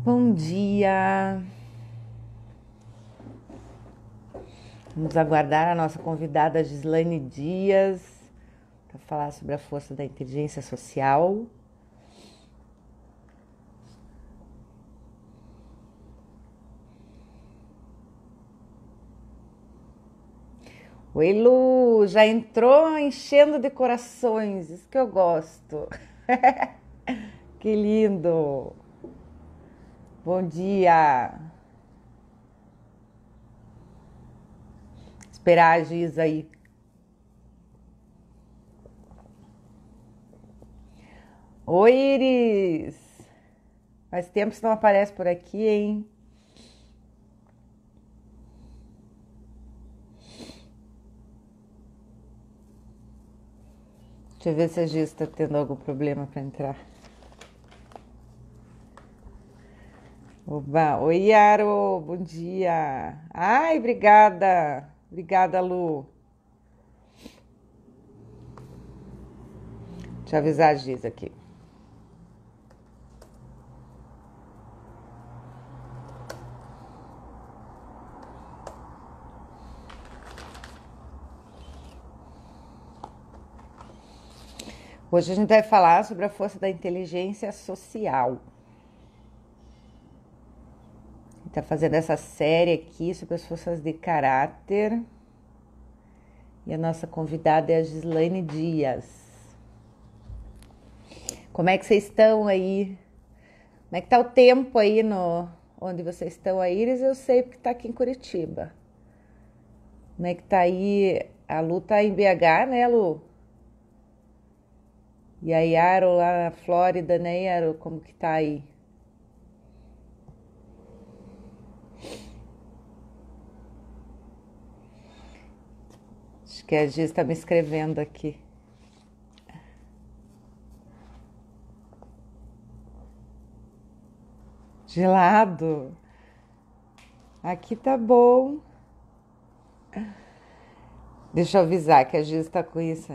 Bom dia! Vamos aguardar a nossa convidada Gislaine Dias para falar sobre a força da inteligência social. Oi, Lu! Já entrou enchendo de corações, isso que eu gosto. Que lindo! Bom dia! Esperar a Giz aí. Oi, Iris! Faz tempo que você não aparece por aqui, hein? Deixa eu ver se a Giz está tendo algum problema para entrar. Oba. Oi, Yaro, bom dia. Ai, obrigada. Obrigada, Lu. Deixa eu avisar a Giz aqui. Hoje a gente vai falar sobre a força da inteligência social. Está fazendo essa série aqui sobre as forças de caráter. E a nossa convidada é a Gislaine Dias. Como é que vocês estão aí? Como é que tá o tempo aí onde vocês estão aí, Iris? Eu sei porque tá aqui em Curitiba. Como é que tá aí? A Lu tá em BH, né, Lu? E a Yaro lá na Flórida, né, Yaro? Como que tá aí? Acho que a Giz está me escrevendo aqui. Gelado. Aqui tá bom. Deixa eu avisar que a Giz está com isso.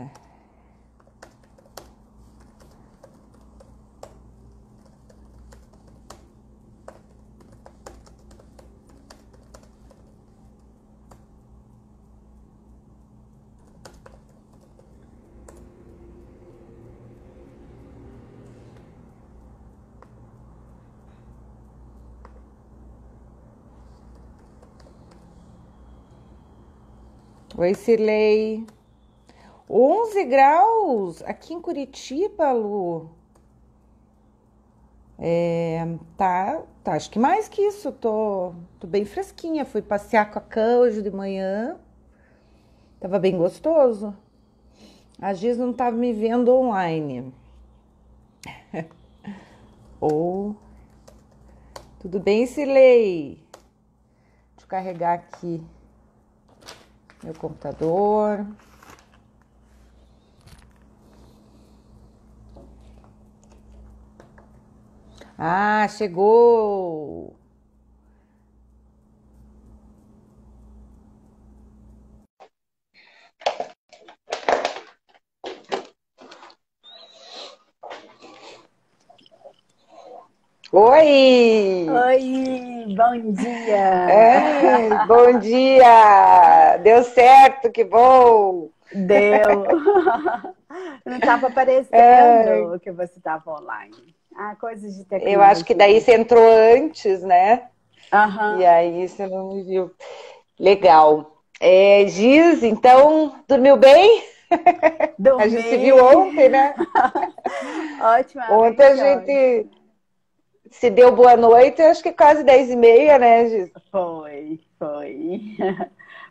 Oi, Cirlei. 11 graus aqui em Curitiba, Lu. Tá, acho que mais que isso. Tô bem fresquinha. Fui passear com a Cã hoje de manhã. Tava bem gostoso. A Giz não tava me vendo online. Tudo bem, Cirlei? Deixa eu carregar aqui meu computador. Ah, chegou! Oi! Oi, bom dia! Bom dia! Deu certo, que bom! Deu! Não estava aparecendo que você estava online. Ah, coisas de Eu acho que daí tecnologia. você entrou antes, né? E Aham, aí você não me viu. Legal. Giz, então, dormiu bem? A gente se viu dormi. ontem, né? Ontem a Otimamente gente ótimo. se deu boa noite, acho que quase 10h30, né, Giz? Foi.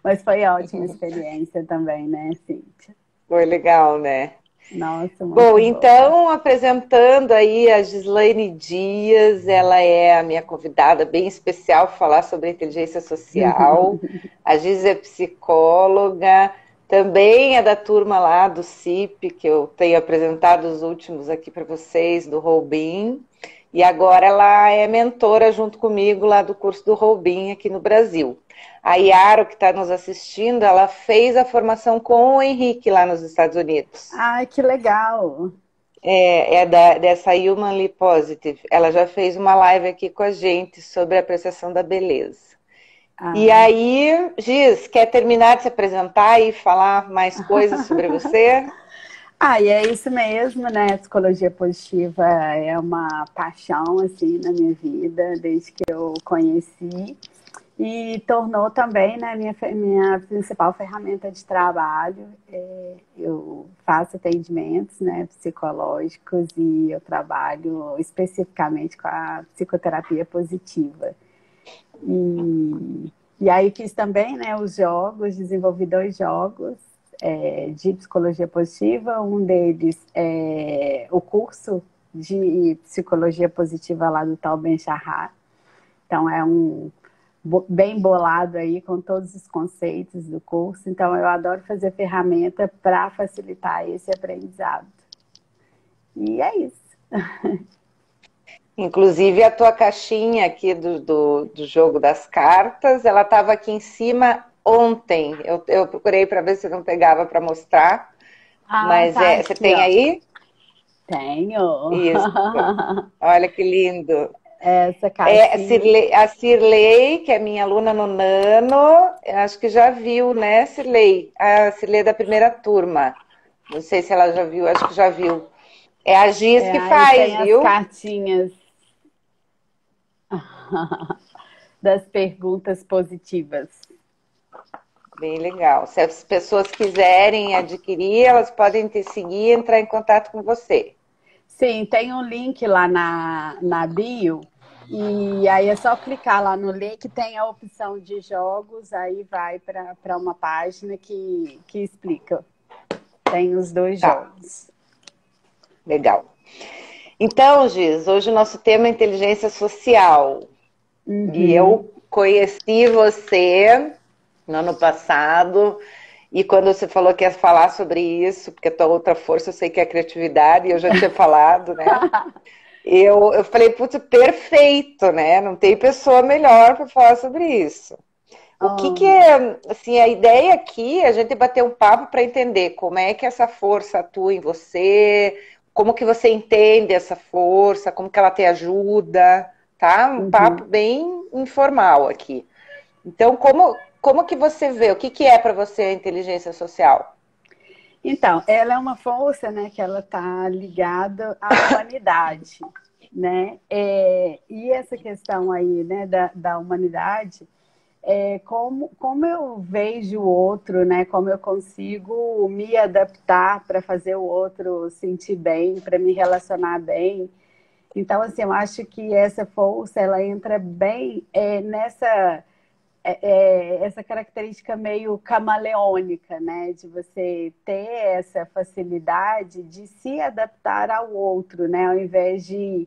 Mas foi ótima experiência também, né, Cíntia? Foi legal, né? Nossa, Bom, muito boa. então, apresentando aí a Gislaine Dias, ela é a minha convidada bem especial para falar sobre inteligência social. A Gis é psicóloga, também é da turma lá do CIP, que eu tenho apresentado os últimos aqui para vocês, do Roubim. E agora ela é mentora junto comigo lá do curso do Roubim aqui no Brasil. A Yaro, que está nos assistindo, ela fez a formação com o Henrique lá nos Estados Unidos. Ai, que legal! dessa Humanly Positive. Ela já fez uma live aqui com a gente sobre a apreciação da beleza. E aí, Giz, quer terminar de se apresentar e falar mais coisas sobre você? E é isso mesmo, né? A psicologia positiva é uma paixão, assim, na minha vida, desde que eu conheci. E tornou também, né, minha principal ferramenta de trabalho. Eu faço atendimentos, né, psicológicos e eu trabalho especificamente com a psicoterapia positiva. E aí fiz também, né, os jogos, desenvolvi 2 jogos de psicologia positiva. Um deles é o curso de psicologia positiva lá do Tal Ben-Shahar. Então é bem bolado aí com todos os conceitos do curso. Então eu adoro fazer ferramenta para facilitar esse aprendizado. E é isso. Inclusive a tua caixinha aqui do jogo das cartas, ela estava aqui em cima ontem. Eu procurei para ver se não pegava para mostrar. Mas tá você aqui, tem ó. aí? Tenho. Isso. Olha que lindo. Essa caixinha. A Cirlei, que é minha aluna no Nano, acho que já viu, né, Cirlei? A Cirlei da primeira turma. Não sei se ela já viu, acho que já viu. É a Giz que Aí faz, tem as viu? cartinhas das perguntas positivas. Bem legal. Se as pessoas quiserem adquirir, elas podem te seguir e entrar em contato com você. Sim, tem um link lá na bio. E aí é só clicar lá no link, tem a opção de jogos, aí vai para uma página que explica. Tem os 2 Tá, jogos. legal. Então, Giz, hoje o nosso tema é inteligência social. E eu conheci você no ano passado, e quando você falou que ia falar sobre isso, porque a tua outra força eu sei que é a criatividade, e eu já tinha falado, né? Eu falei, putz, perfeito, né? Não tem pessoa melhor para falar sobre isso. O que é, assim, a ideia aqui é a gente bater um papo para entender como é que essa força atua em você, como que você entende essa força, como que ela te ajuda, tá? Um papo bem informal aqui. Então, como que você vê? O que é para você a inteligência social? Então, ela é uma força, né, que ela está ligada à humanidade, né? E essa questão aí, né, da humanidade, como eu vejo o outro, né? Como eu consigo me adaptar para fazer o outro sentir bem, para me relacionar bem. Então, assim, eu acho que essa força, ela entra bem nessa essa característica meio camaleônica, né? De você ter essa facilidade de se adaptar ao outro, né? Ao invés de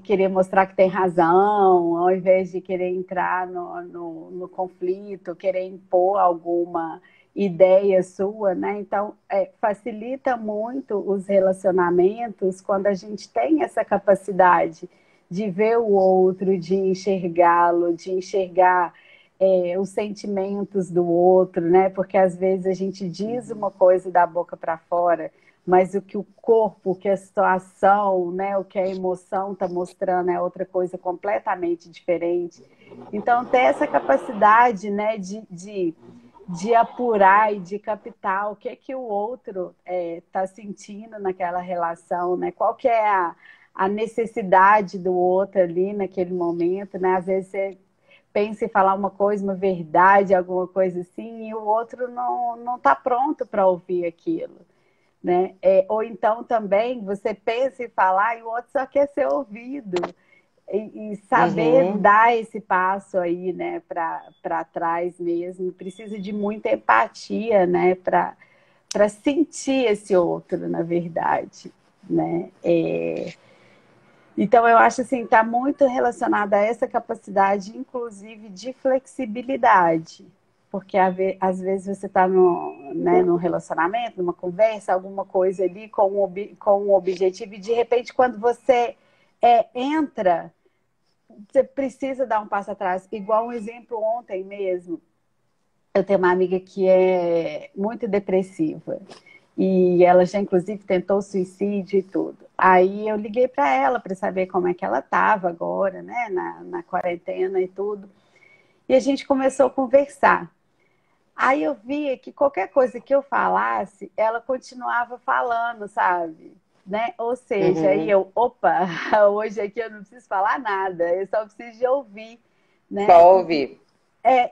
querer mostrar que tem razão, ao invés de querer entrar no conflito, querer impor alguma ideia sua, né? Então, facilita muito os relacionamentos quando a gente tem essa capacidade de ver o outro, de enxergá-lo, de enxergar os sentimentos do outro, né? Porque às vezes a gente diz uma coisa da boca para fora, mas o que o corpo, o que a situação, né, o que a emoção está mostrando é outra coisa completamente diferente. Então, ter essa capacidade, né, de apurar e de captar o que o outro está sentindo naquela relação, né? Qual que é a necessidade do outro ali naquele momento, né? Às vezes você pensa em falar uma coisa, uma verdade, alguma coisa assim, e o outro não está pronto para ouvir aquilo. Né? Ou então também você pensa em falar e o outro só quer ser ouvido. E saber dar esse passo aí, né, para trás mesmo, precisa de muita empatia, né, para sentir esse outro, na verdade, né? Então eu acho assim, está muito relacionada a essa capacidade, inclusive de flexibilidade, porque às vezes você está num relacionamento, numa conversa, alguma coisa ali com um objetivo, e de repente, quando você entra, você precisa dar um passo atrás. Igual um exemplo ontem mesmo, eu tenho uma amiga que é muito depressiva. E ela já, inclusive, tentou suicídio e tudo. Aí eu liguei para ela para saber como é que ela estava agora, né, na quarentena e tudo. E a gente começou a conversar. Aí eu via que qualquer coisa que eu falasse, ela continuava falando, sabe? Né? Ou seja, aí Uhum. eu, opa, hoje aqui eu não preciso falar nada, eu só preciso de ouvir, né? Só ouvir.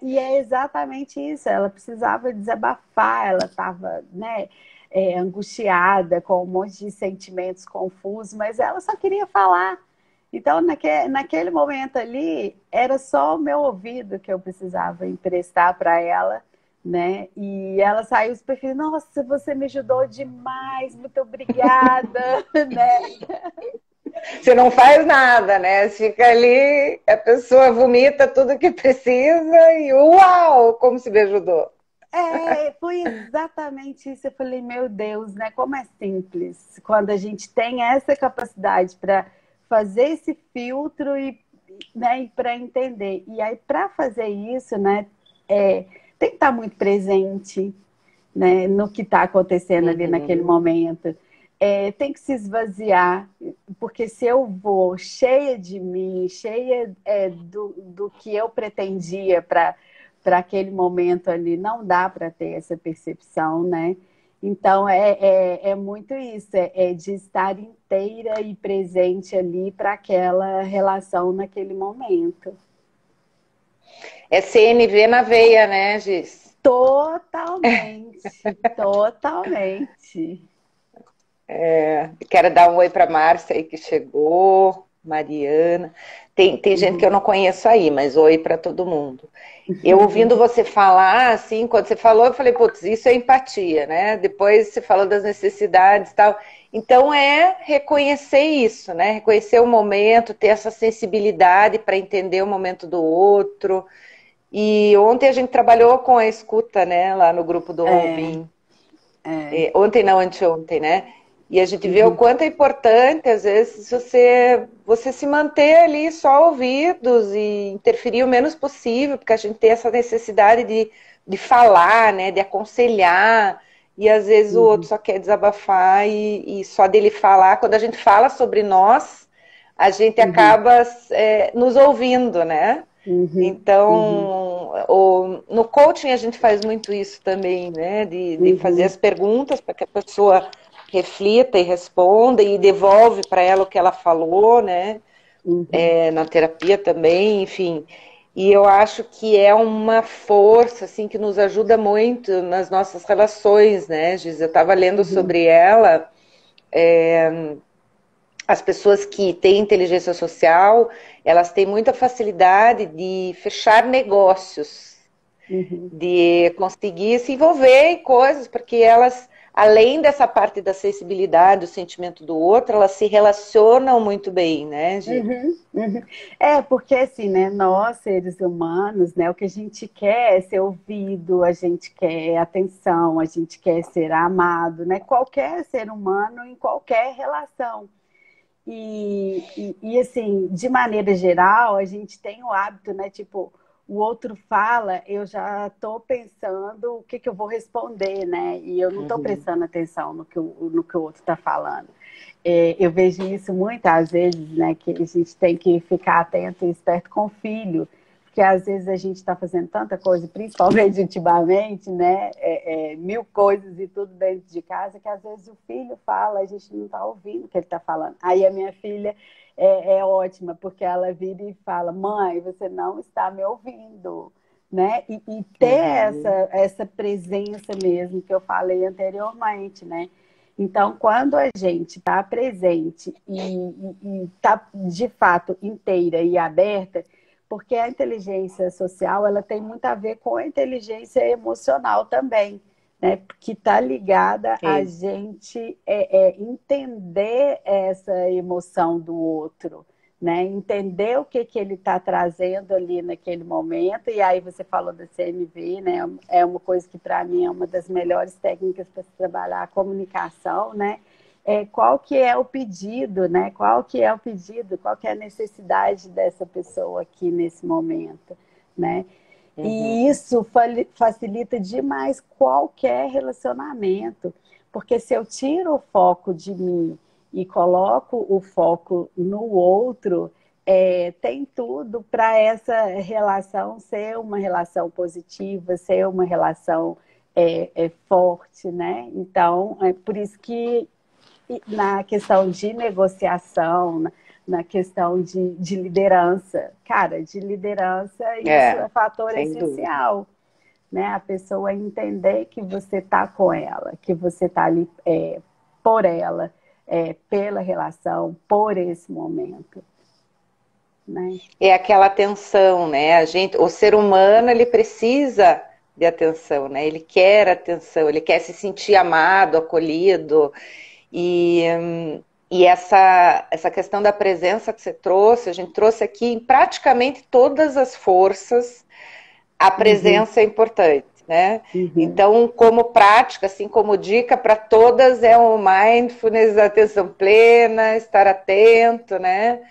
E é exatamente isso, ela precisava desabafar, ela estava, né, angustiada, com um monte de sentimentos confusos, mas ela só queria falar. Então, naquele momento ali, era só o meu ouvido que eu precisava emprestar para ela, né? E ela saiu super feliz, nossa, você me ajudou demais, muito obrigada, né? Você não faz nada, né? Fica ali, a pessoa vomita tudo que precisa e uau, como se me ajudou. Foi exatamente isso. Eu falei, meu Deus, né? Como é simples quando a gente tem essa capacidade para fazer esse filtro e, né, e para entender. E aí, para fazer isso, né, tem que estar muito presente, né, no que está acontecendo ali naquele Uhum. momento. Tem que se esvaziar, porque se eu vou cheia de mim, cheia do que eu pretendia para aquele momento ali, não dá para ter essa percepção, né? Então, é muito isso, de estar inteira e presente ali para aquela relação naquele momento. É CNV na veia, né, Giz? Totalmente, totalmente. Quero dar um oi para Márcia aí que chegou, Mariana. Tem gente que eu Uhum. não conheço aí, mas oi para todo mundo. Eu ouvindo você falar, assim, quando você falou, eu falei, putz, isso é empatia, né? Depois você falou das necessidades e tal. Então é reconhecer isso, né? Reconhecer o momento, ter essa sensibilidade para entender o momento do outro. E ontem a gente trabalhou com a escuta, né? Lá no grupo do É, Roubim. é. Ontem não, anteontem, né? E a gente vê o Uhum, quanto é importante, às vezes, você se manter ali só ouvidos e interferir o menos possível, porque a gente tem essa necessidade de falar, né? De aconselhar, e às vezes o outro uhum, só quer desabafar e só dele falar. Quando a gente fala sobre nós, a gente uhum, acaba nos ouvindo, né? uhum, uhum, Então, no coaching a gente faz muito isso também, né? De fazer uhum, as perguntas para que a pessoa reflita e responda e devolve para ela o que ela falou, né? uhum, Na terapia também, enfim. E eu acho que é uma força assim que nos ajuda muito nas nossas relações, né, Giz? Eu estava lendo uhum, sobre ela, as pessoas que têm inteligência social, elas têm muita facilidade de fechar negócios, uhum. de conseguir se envolver em coisas, porque elas, além dessa parte da sensibilidade, do sentimento do outro, elas se relacionam muito bem, né, Gi? Uhum, uhum. Porque assim, né, nós seres humanos, né, o que a gente quer é ser ouvido, a gente quer atenção, a gente quer ser amado, né? Qualquer ser humano em qualquer relação. Assim, de maneira geral, a gente tem o hábito, né? Tipo, o outro fala, eu já estou pensando o que, que eu vou responder, né? E eu não estou Uhum. prestando atenção no que o outro está falando. Eu vejo isso muitas vezes, né? Que a gente tem que ficar atento e esperto com o filho, porque às vezes a gente está fazendo tanta coisa, principalmente ultimamente, né? Mil coisas e tudo dentro de casa, que às vezes o filho fala, a gente não está ouvindo o que ele está falando. Aí a minha filha é ótima, porque ela vira e fala, mãe, você não está me ouvindo. Né? E ter Uhum. essa presença mesmo que eu falei anteriormente, né? Então, quando a gente está presente e está de fato inteira e aberta, porque a inteligência social ela tem muito a ver com a inteligência emocional também, né? Que está ligada a Sim. gente entender essa emoção do outro, né? Entender o que ele está trazendo ali naquele momento. E aí você falou da CNV, né? É uma coisa que para mim é uma das melhores técnicas para se trabalhar a comunicação, né? Qual que é o pedido, né? Qual que é o pedido, qual que é a necessidade dessa pessoa aqui nesse momento, né? Uhum. E isso facilita demais qualquer relacionamento, Porque se eu tiro o foco de mim e coloco o foco no outro, tem tudo para essa relação ser uma relação positiva, ser uma relação forte, né? Então, é por isso que na questão de negociação, na questão de liderança, cara, de liderança, isso É, é fator sem dúvida. essencial, né? A pessoa entender que você está com ela, que você está ali por ela, pela relação, por esse momento, né? É aquela atenção, né? O ser humano, ele precisa de atenção, né? Ele quer atenção, ele quer se sentir amado, acolhido. E, e essa questão da presença que você trouxe, a gente trouxe aqui em praticamente todas as forças, a Uhum, presença é importante, né? uhum. Então, como prática, assim como dica para todas, é o mindfulness, a atenção plena, estar atento, né?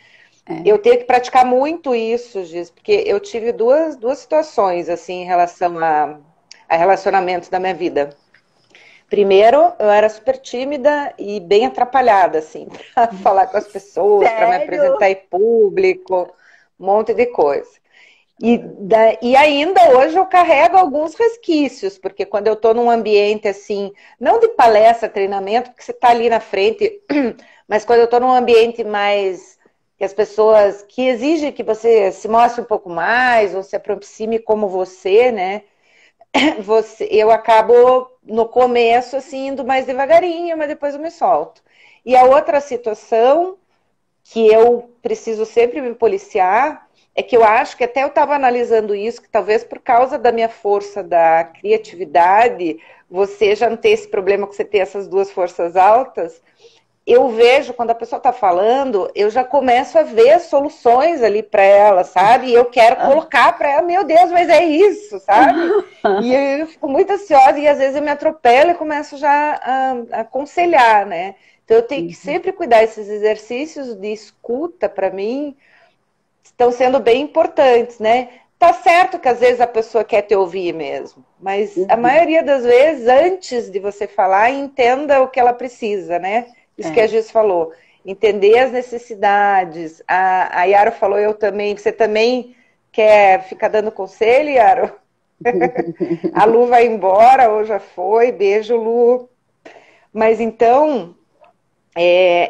É. Eu tenho que praticar muito isso, Giz, porque eu tive duas situações, assim, em relação a relacionamentos da minha vida. Primeiro, eu era super tímida e bem atrapalhada, assim, para falar com as pessoas, para me Sério? apresentar em público, um monte de coisa. E ainda hoje eu carrego alguns resquícios, porque quando eu estou num ambiente assim, não de palestra, treinamento, porque você está ali na frente, mas quando eu estou num ambiente mais que as pessoas que exigem que você se mostre um pouco mais ou se aproxime como você, né? Eu acabo no começo assim indo mais devagarinho, mas depois eu me solto. E a outra situação que eu preciso sempre me policiar é que eu acho que até eu estava analisando isso, que talvez por causa da minha força da criatividade, você já não tem esse problema que você tem essas duas forças altas. Eu vejo quando a pessoa está falando, eu já começo a ver soluções ali para ela, sabe? E eu quero colocar para ela, meu Deus, mas é isso, sabe? E eu fico muito ansiosa e às vezes eu me atropelo e começo já a aconselhar, né? Então eu tenho que Uhum, sempre cuidar. Esses exercícios de escuta, para mim, estão sendo bem importantes, né? Tá certo que às vezes a pessoa quer te ouvir mesmo, mas a uhum. maioria das vezes, antes de você falar, entenda o que ela precisa, né? Isso que a É. Giz falou. Entender as necessidades. A Yaro falou, eu também. Você também quer ficar dando conselho, Yaro? A Lu vai embora, ou já foi. Beijo, Lu. Mas então,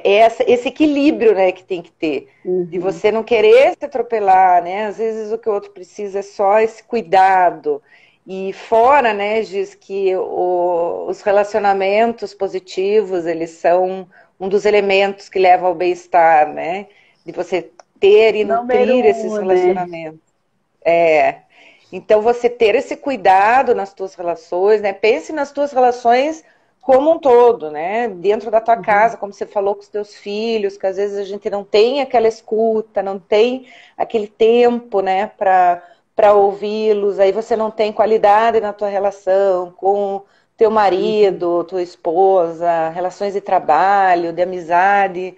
esse equilíbrio, né, que tem que ter, de Uhum. você não querer se atropelar, né? Às vezes o que o outro precisa é só esse cuidado. E fora, né, diz que os relacionamentos positivos, eles são um dos elementos que levam ao bem-estar, né? De você ter e Número nutrir esses um, né? relacionamentos. É. Então, você ter esse cuidado nas tuas relações, né? Pense nas tuas relações como um todo, né? Dentro da tua Uhum. casa, como você falou com os teus filhos, que às vezes a gente não tem aquela escuta, não tem aquele tempo, né, para ouvi-los, aí você não tem qualidade na tua relação com teu Uhum. marido, tua esposa, relações de trabalho, de amizade.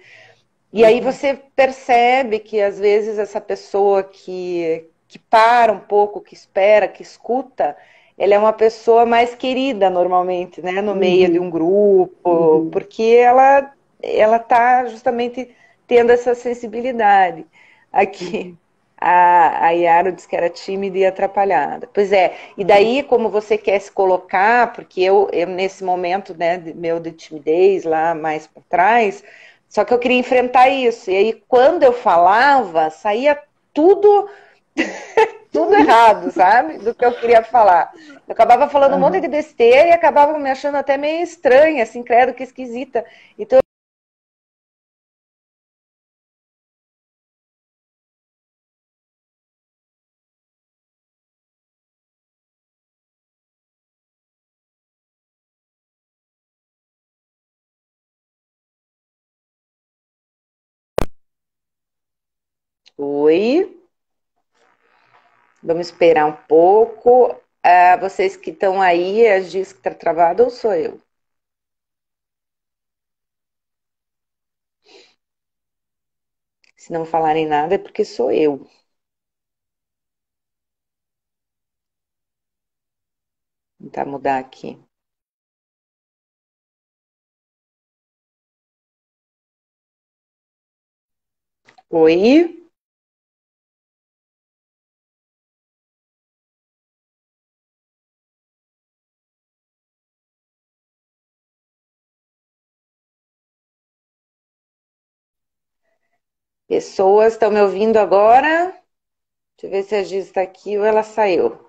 E aí Uhum. você percebe que às vezes essa pessoa que para um pouco, que espera, que escuta, ela é uma pessoa mais querida normalmente, né, no meio de Uhum. um grupo, Uhum. porque ela tá justamente tendo essa sensibilidade. Aqui Uhum. a Yara disse que era tímida e atrapalhada. Pois é, e daí como você quer se colocar, porque eu nesse momento, né, meu de timidez lá mais para trás, só que eu queria enfrentar isso. E aí, quando eu falava, saía tudo, tudo errado, sabe? Do que eu queria falar. Eu acabava falando um monte de Aham. besteira e acabava me achando até meio estranha, assim, credo que esquisita. Então, oi, vamos esperar um pouco. Ah, vocês que estão aí, a Giz que está travada ou sou eu? Se não falarem nada é porque sou eu. Vou tentar mudar aqui. Oi? Pessoas estão me ouvindo agora? Deixa eu ver se a Giz está aqui ou ela saiu.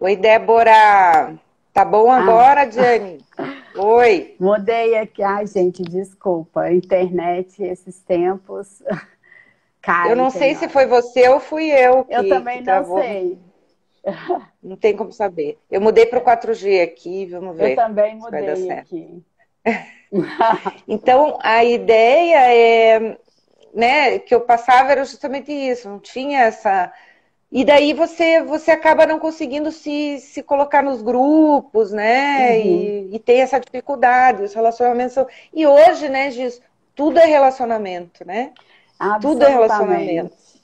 Oi, Débora. Tá bom Ah, agora, Diane? Oi. mudei aqui. Ai, gente, desculpa. A internet, esses tempos, Eu cai, não tem sei se hora. foi você ou fui eu Eu que também não travou. sei. Não tem como saber. Eu mudei para o 4G aqui, vamos Eu ver também se vai dar mudei certo. aqui. Então, a ideia é, né, que eu passava era justamente isso, não tinha essa. E daí você acaba não conseguindo se colocar nos grupos, né? Uhum. E tem essa dificuldade, os relacionamentos são. E hoje, né, Giz, tudo é relacionamento, né? Tudo é relacionamento. Absolutamente.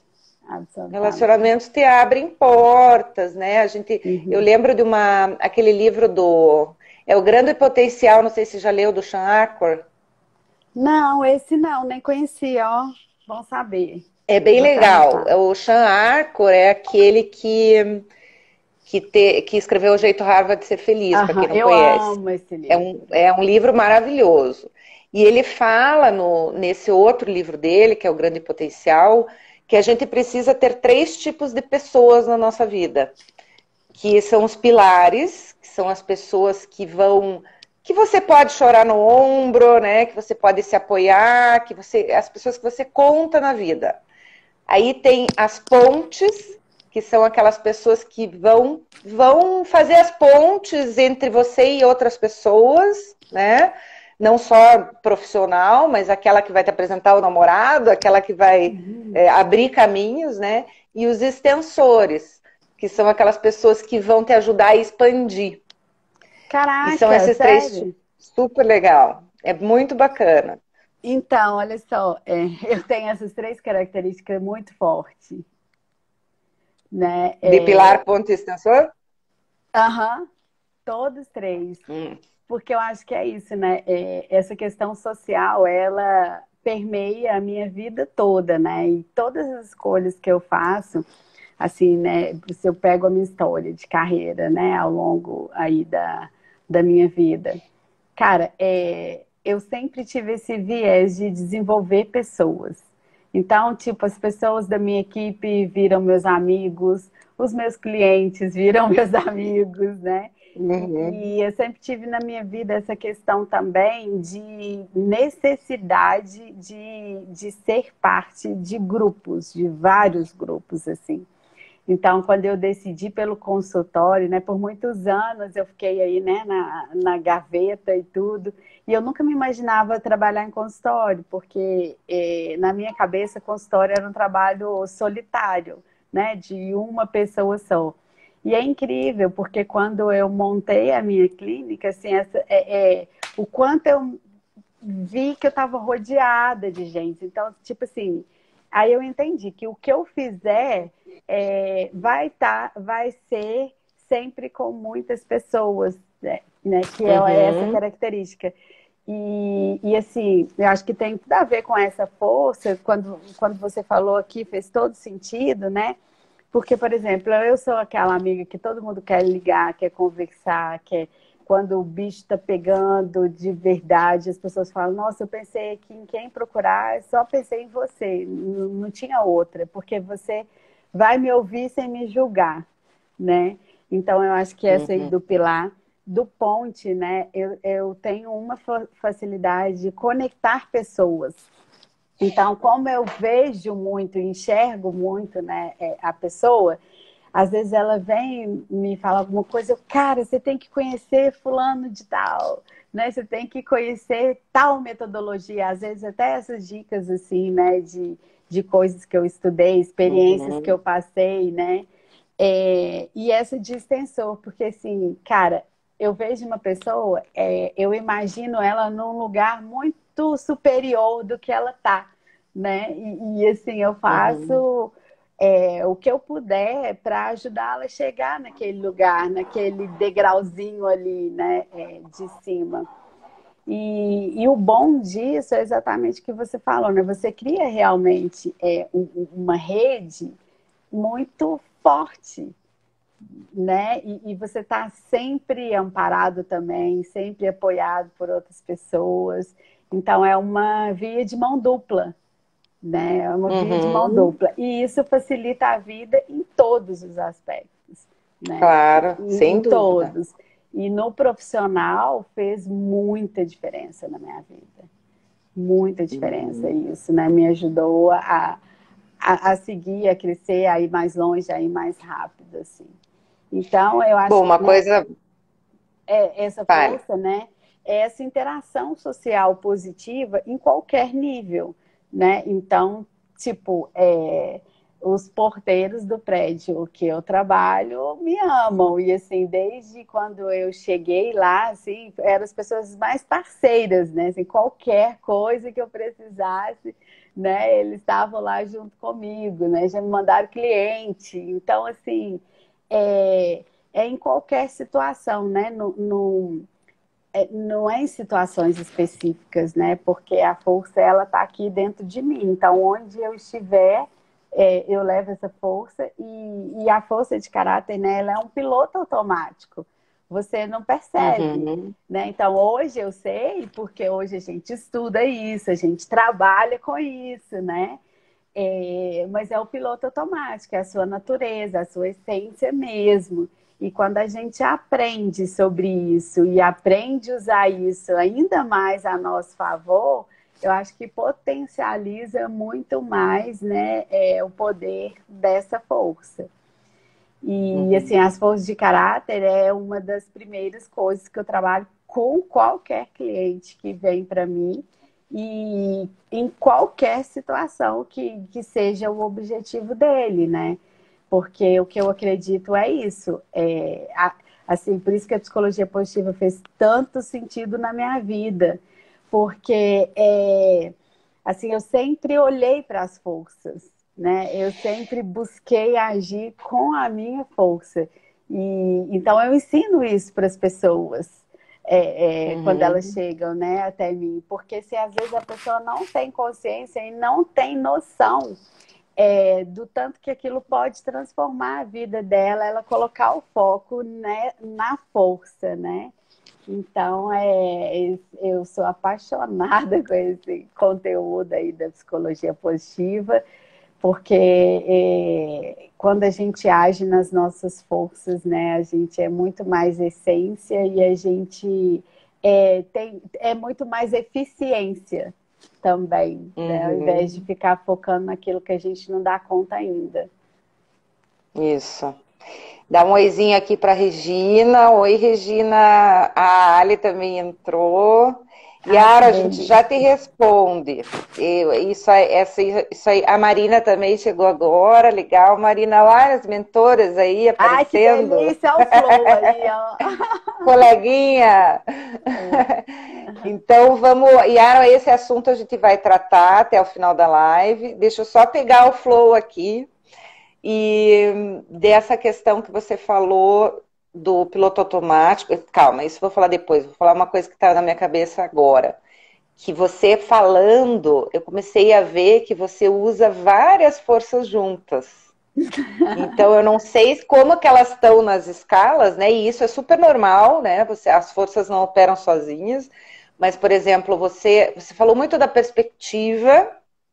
Absolutamente. Relacionamentos te abrem portas, né? Eu Uhum. lembro de aquele livro do É o Grande Potencial, não sei se já leu, do Sean Arthur. Não, esse não, nem conhecia, ó. Bom saber. É bem Vou até legal. anotar. O Sean Arthur é aquele que escreveu O Jeito Harvard de Ser Feliz, para quem Aham, não eu conhece. amo esse É livro. um livro maravilhoso. E ele fala nesse outro livro dele, que é O Grande Potencial, que a gente precisa ter três tipos de pessoas na nossa vida, que são os pilares, que são as pessoas que você pode chorar no ombro, né? Que você pode se apoiar, as pessoas que você conta na vida. Aí tem as pontes, que são aquelas pessoas que vão fazer as pontes entre você e outras pessoas, né? Não só profissional, mas aquela que vai te apresentar o namorado, aquela que vai abrir caminhos, né? E os extensores, que são aquelas pessoas que vão te ajudar a expandir. E são Caraca, esses três sério? tipos. Super legal. É muito bacana. Então, olha só, eu tenho essas três características muito fortes, né? De pilar, ponto e extensor? Aham, todos três. Hum. Porque eu acho que é isso, né? Essa questão social, ela permeia a minha vida toda, né? E todas as escolhas que eu faço, assim, né? Se eu pego a minha história de carreira, né? Ao longo aí da minha vida. Cara, eu sempre tive esse viés de desenvolver pessoas. Então, tipo, as pessoas da minha equipe viram meus amigos, os meus clientes viram meus amigos, né? Uhum. E eu sempre tive na minha vida essa questão também de necessidade de ser parte de grupos, de vários grupos, assim. Então, quando eu decidi pelo consultório, né, por muitos anos eu fiquei aí, né, na gaveta e tudo, e eu nunca me imaginava trabalhar em consultório, porque na minha cabeça consultório era um trabalho solitário, né, de uma pessoa só. E é incrível, porque quando eu montei a minha clínica, assim, o quanto eu vi que eu estava rodeada de gente. Então, tipo assim, aí eu entendi que o que eu fizer vai ser sempre com muitas pessoas, né? Que é essa Uhum. característica. E assim, eu acho que tem tudo a ver com essa força, quando você falou aqui, fez todo sentido, né? Porque, por exemplo, eu sou aquela amiga que todo mundo quer ligar, quer conversar, quer quando o bicho está pegando de verdade, as pessoas falam, nossa, eu pensei aqui em quem procurar, só pensei em você, não tinha outra, porque você vai me ouvir sem me julgar, né? Então, eu acho que essa aí Uhum. do pilar, do ponte, né? Eu tenho uma facilidade de conectar pessoas. Então, como eu vejo muito, enxergo muito, né, a pessoa, às vezes ela vem me falar alguma coisa, cara, você tem que conhecer fulano de tal, né? Você tem que conhecer tal metodologia, às vezes até essas dicas assim, né, de coisas que eu estudei, experiências que eu Uhum. passei, né? E essa de extensor, porque assim, cara, eu vejo uma pessoa, eu imagino ela num lugar muito superior do que ela tá, né? Assim, eu Uhum. faço o que eu puder para ajudá-la a chegar naquele lugar, naquele degrauzinho ali, né, de cima. E o bom disso é exatamente o que você falou, né? Você cria realmente uma rede muito forte, né? E você está sempre amparado também, sempre apoiado por outras pessoas. Então, é uma via de mão dupla, né? É uma via de mão Uhum. dupla. E isso facilita a vida em todos os aspectos, né? Claro, Em sem dúvida. todos. E no profissional fez muita diferença na minha vida. Muita diferença Uhum. isso, né? Me ajudou a seguir, a crescer, a ir mais longe, a ir mais rápido, assim. Então, eu Bom, acho que, uma né, coisa, essa fale. força, né, é essa interação social positiva em qualquer nível, né? Então, tipo, os porteiros do prédio que eu trabalho me amam. E, assim, desde quando eu cheguei lá, assim, eram as pessoas mais parceiras, né? Assim, qualquer coisa que eu precisasse, né, eles estavam lá junto comigo, né? Já me mandaram cliente. Então, assim, em qualquer situação, né? Não é em situações específicas, né? Porque a força, ela está aqui dentro de mim. Então, onde eu estiver, eu levo essa força. E a força de caráter, né? Ela é um piloto automático. Você não percebe, Uhum. né? Então, hoje eu sei, porque hoje a gente estuda isso, a gente trabalha com isso, né? Mas é o piloto automático, é a sua natureza, a sua essência mesmo. E quando a gente aprende sobre isso e aprende a usar isso ainda mais a nosso favor, eu acho que potencializa muito mais, né, o poder dessa força. E assim, Uhum. as forças de caráter é uma das primeiras coisas que eu trabalho com qualquer cliente que vem para mim e em qualquer situação que seja o objetivo dele, né? Porque o que eu acredito é isso. Assim, por isso que a psicologia positiva fez tanto sentido na minha vida. Porque assim, eu sempre olhei para as forças, né? Eu sempre busquei agir com a minha força. E então eu ensino isso para as pessoas quando elas Uhum. chegam, né, até mim, porque se às vezes a pessoa não tem consciência e não tem noção do tanto que aquilo pode transformar a vida dela, ela colocar o foco, né, na força, né? Então, eu sou apaixonada com esse conteúdo aí da psicologia positiva, porque quando a gente age nas nossas forças, né, a gente é muito mais essência e a gente é muito mais eficiência também, né, ao invés de Uhum. ficar focando naquilo que a gente não dá conta ainda. Isso. Dá um oizinho aqui para Regina. Oi, Regina. A Ali também entrou. Ai, que Yara, a gente já te delícia. responde. Isso aí. A Marina também chegou agora. Legal, Marina. Olha as mentoras aí Ai, que aparecendo. delícia, olha o flow aí, ó. Coleguinha. Então vamos, Yara, esse assunto a gente vai tratar até o final da live. Deixa eu só pegar o flow aqui. E dessa questão que você falou do piloto automático, calma, isso eu vou falar depois, vou falar uma coisa que está na minha cabeça agora. Que você falando, eu comecei a ver que você usa várias forças juntas. Então eu não sei como que elas estão nas escalas, né? E isso é super normal, né? As forças não operam sozinhas. Mas, por exemplo, você falou muito da perspectiva,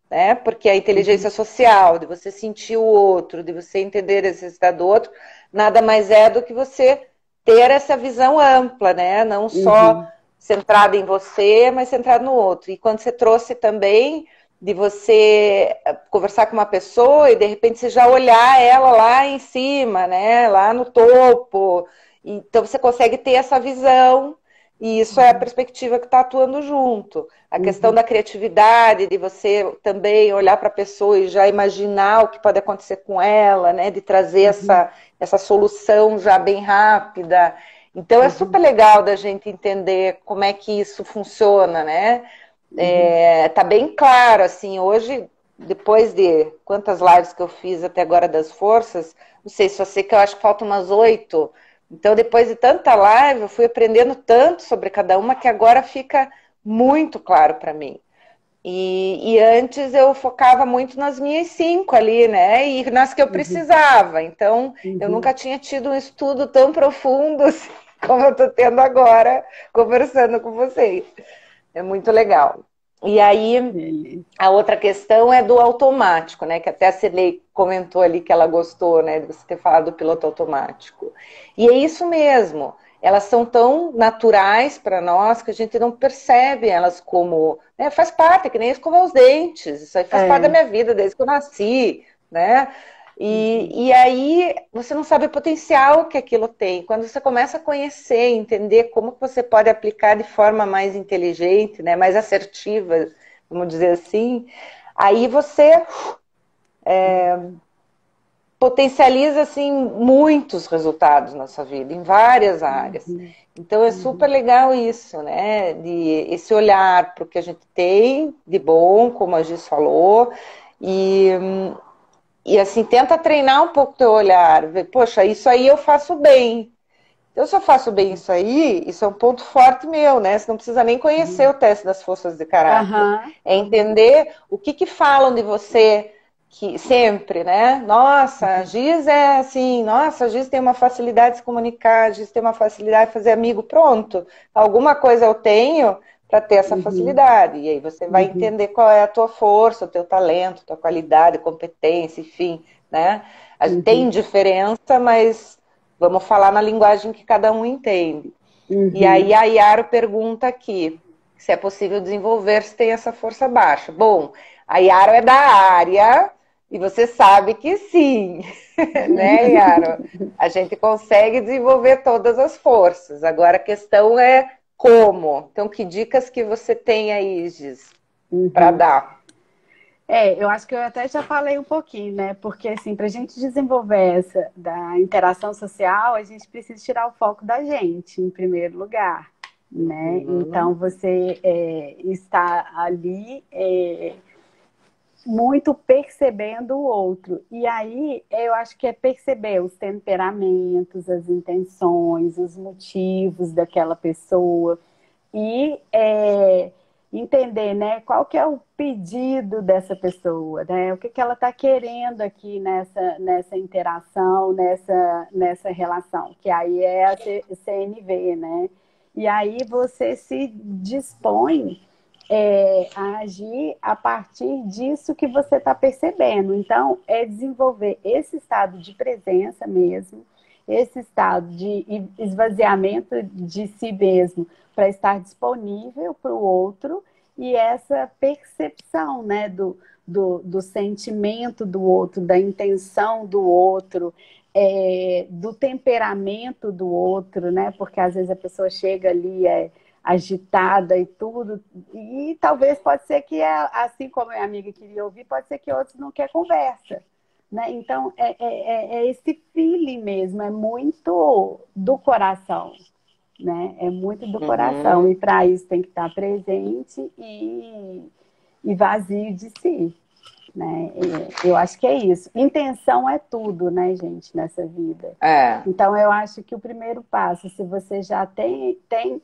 né? Porque a inteligência Uhum, social, de você sentir o outro, de você entender a necessidade do outro, nada mais é do que você ter essa visão ampla, né? Não só uhum, centrada em você, mas centrada no outro. E quando você trouxe também de você conversar com uma pessoa e de repente você já olhar ela lá em cima, né? Lá no topo. Então você consegue ter essa visão e isso é a perspectiva que está atuando junto. A questão uhum, da criatividade, de você também olhar para a pessoa e já imaginar o que pode acontecer com ela, né? De trazer uhum, essa solução já bem rápida. Então é super uhum, legal da gente entender como é que isso funciona, né? uhum. Tá bem claro, assim, hoje, depois de quantas lives que eu fiz até agora das forças, não sei se você que eu acho que faltam umas 8. Então, depois de tanta live, eu fui aprendendo tanto sobre cada uma que agora fica muito claro para mim. E antes eu focava muito nas minhas 5 ali, né? E nas que eu precisava. Então, eu nunca tinha tido um estudo tão profundo assim, como eu estou tendo agora, conversando com vocês. É muito legal. E aí, a outra questão é do automático, né? Que até a Cirlei comentou ali que ela gostou, né? De você ter falado do piloto automático. E é isso mesmo. Elas são tão naturais para nós que a gente não percebe elas como... Né? Faz parte, é que nem escovar os dentes. Isso aí faz parte da minha vida desde que eu nasci, né? E aí você não sabe o potencial que aquilo tem. Quando você começa a conhecer, entender como que você pode aplicar de forma mais inteligente, né, mais assertiva, vamos dizer assim, aí você potencializa assim muitos resultados na sua vida, em várias áreas. Então é super legal isso, né? Esse olhar para o que a gente tem de bom, como a Giz falou, e assim, tenta treinar um pouco o teu olhar, ver, poxa, isso aí eu faço bem. Então, se eu faço bem isso aí, isso é um ponto forte meu, né? Você não precisa nem conhecer o teste das forças de caráter. É entender o que falam de você que sempre, né? Nossa, a Giz é assim, nossa, a Giz tem uma facilidade de se comunicar, a Giz tem uma facilidade de fazer amigo, pronto. Alguma coisa eu tenho para ter essa facilidade. E aí você vai entender qual é a tua força, o teu talento, tua qualidade, competência, enfim, né? Tem diferença, mas vamos falar na linguagem que cada um entende. E aí a Yaro pergunta aqui se é possível desenvolver se tem essa força baixa. Bom, a Yaro é da área e você sabe que sim, né, Yaro? A gente consegue desenvolver todas as forças. Agora a questão é como. Então, que dicas que você tem aí, Giz, para dar? Eu acho que eu até já falei um pouquinho, né? Porque, assim, para a gente desenvolver essa da interação social, a gente precisa tirar o foco da gente, em primeiro lugar, né? Então, você está ali muito percebendo o outro. E aí, eu acho que é perceber os temperamentos, as intenções, os motivos daquela pessoa e entender, né, qual que é o pedido dessa pessoa, né, o que que ela está querendo aqui nessa interação, nessa relação, que aí é a CNV, né, e aí você se dispõe a agir a partir disso que você está percebendo. Então, é desenvolver esse estado de presença mesmo, esse estado de esvaziamento de si mesmo para estar disponível para o outro e essa percepção, né, do sentimento do outro, da intenção do outro, do temperamento do outro, né? Porque às vezes a pessoa chega ali agitada e tudo, e talvez pode ser que, assim como a minha amiga queria ouvir, pode ser que outros não quer conversa. Né? Então, é esse feeling mesmo, é muito do coração, né? É muito do coração, e para isso tem que estar presente e vazio de si, né? Eu acho que é isso. Intenção é tudo, né, gente, nessa vida. Então, eu acho que o primeiro passo, se você já